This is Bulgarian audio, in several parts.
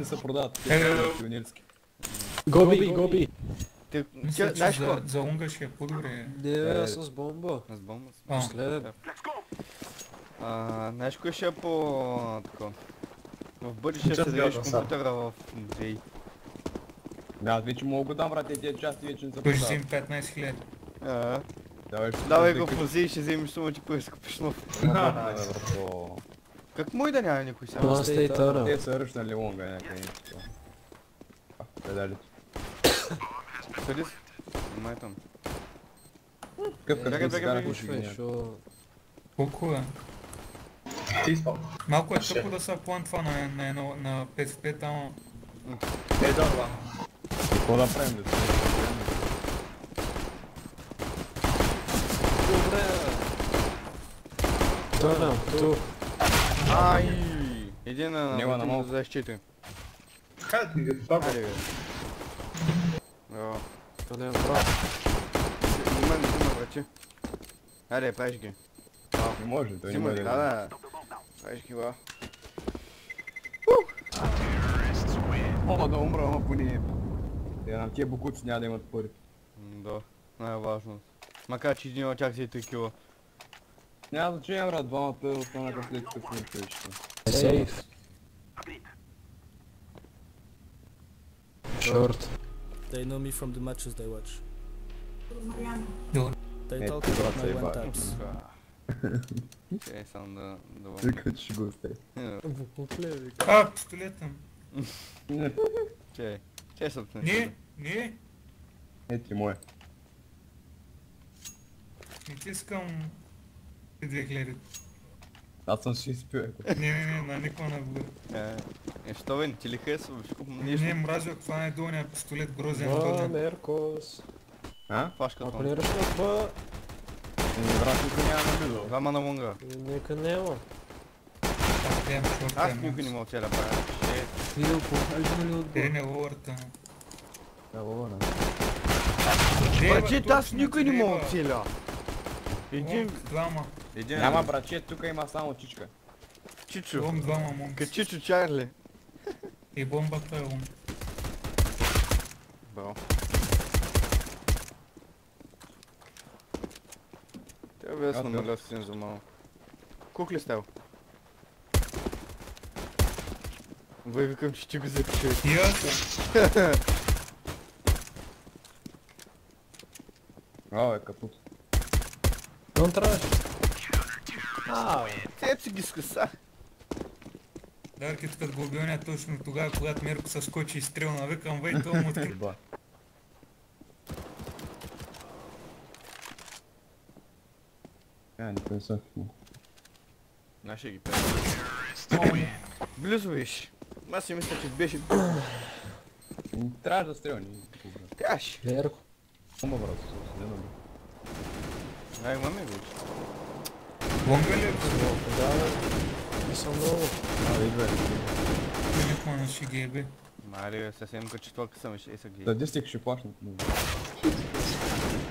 Не се продават. Пионерски. Гоби! Мисля, че Знаеш какво? за унга ще е по-добре. Не, аз с бомба. С бомба? Следем. Знаеш кой ще е по... В бъдеще ще седеш компютъра в Джей. Да, аз вече мога да дам, брат, тези части вече не са Той ще продават. взим 15 000. Давай го в музей и ще вземеш сума, че поискупиш нов. Как му и да няма никой сега? Това сте и тара. Те са ръчнали лонга някъде. Педали. Съди се. Май там. Какъв Бегай, сега бегай, ще ги няма. Колко е? Ти спал. Малко е тъпо да се план това на 5 в 5, ама... Е, да. Какво да правим да се? Добре. Тара, ту. Ай! Иди Няма на на малко. да защитай. Хайде ти ги това. Хайде бе. Браво. Това не е прав. Взима врачи. Хайде, правиш ги. Не може, той не Взима може ги, да. да. Правиш ги, бра. Мога да умра, ама поне... На тия букуци няма да имат пари. Да, най-важно. Макар че един от тях си е 3 кила. Няма значение, брат, двамата останаха след като сме пешки. Сейф. Short. They know me from the matches they watch. Добре. They Hey, talk bro, about my say one bye. taps. Чай само да... Вика, че ще го остави. Букле, вика. А, пистолет там. Чай съм те. Не, Ети мое. не ти искам 2000. Аз съм си изпил, еко. Не, на никога не бъде. Що бе, не ти ли харесва? Не, мразя, това е долния пистолет, грозен, Ба, грозен. Меркос. А? Фашка Ако това. не ръчна това, Брат, тук няма на близо. Двама на лунга. нека няма. Аз никой не мога да правя. Фил, покажи ли отбор? Терен е ловърта. Братчет, аз никой не мога да целя. Един... Двама. Няма, братче, тук има само чичка. Чичо. Лом двама момци. Ка Чичо Чарли. И бомбата е лом. Браво. Тя бе аз намаля си за малко. Колко ли става? Бой викам, че ти го запиша. И аз. Браво, капут. Контраш. Те си ги скъса. Даркет като го убил точно тогава, когато Мерко се скочи и стрелна, викам, вей, то му откри. Ба. Не pensах. Наши ги пеят. Близо виж. Аз си мисля, че беше... Трябва да стрелни. Трябваше. Мерко. Ома, брат, не знам. Ай, имаме вече. Лонга ли е? Да, не съм много. Идва. Никога не ще ги ебе. Мари, съвсем като четвърка съм и са ги. Статистик ще плащат.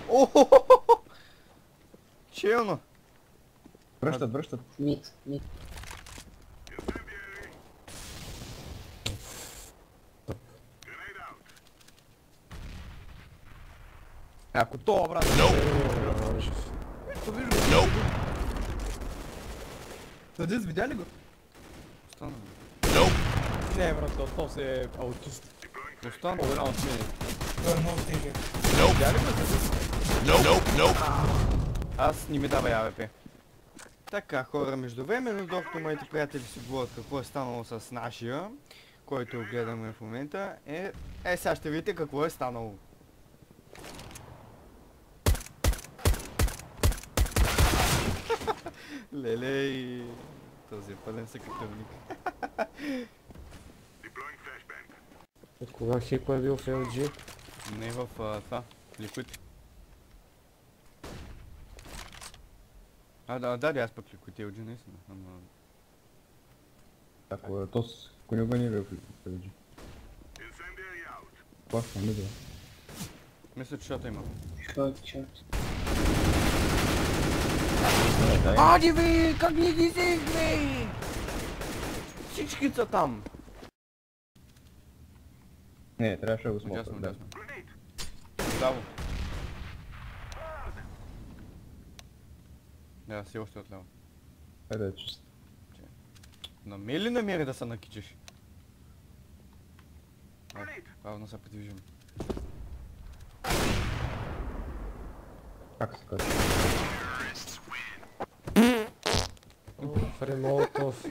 Охохохохо! Челно. Връщат. Ако това, брат... Съдис, видя ли го? Остана. Не, брат, то си е аутист. Остана. По-голям от мен. Той е много тежък. Видя ли го? Аз не ми дава АВП. Така, хора, междувременно, докато моите приятели си говорят какво е станало с нашия, който гледаме в момента, сега ще видите какво е станало. Лелей, този е пълен съкътълник. От кога Хико е бил в LG? Не в това, Liquid. Да, аз пък Liquid LG наистина, ама... Ако никога не е бил в LG. Плащам, не бе. Мисля, че шота има. Дай. Ади бе, как ни ги взехме? Всички са там. Не, трябваше да го смокна. Дясно, Да. дясно. Отляво. Да, си още отляво. Хайде да е чист. Намери да се накичиш. Правилно се придвижим. Как се качи? Фремолтов.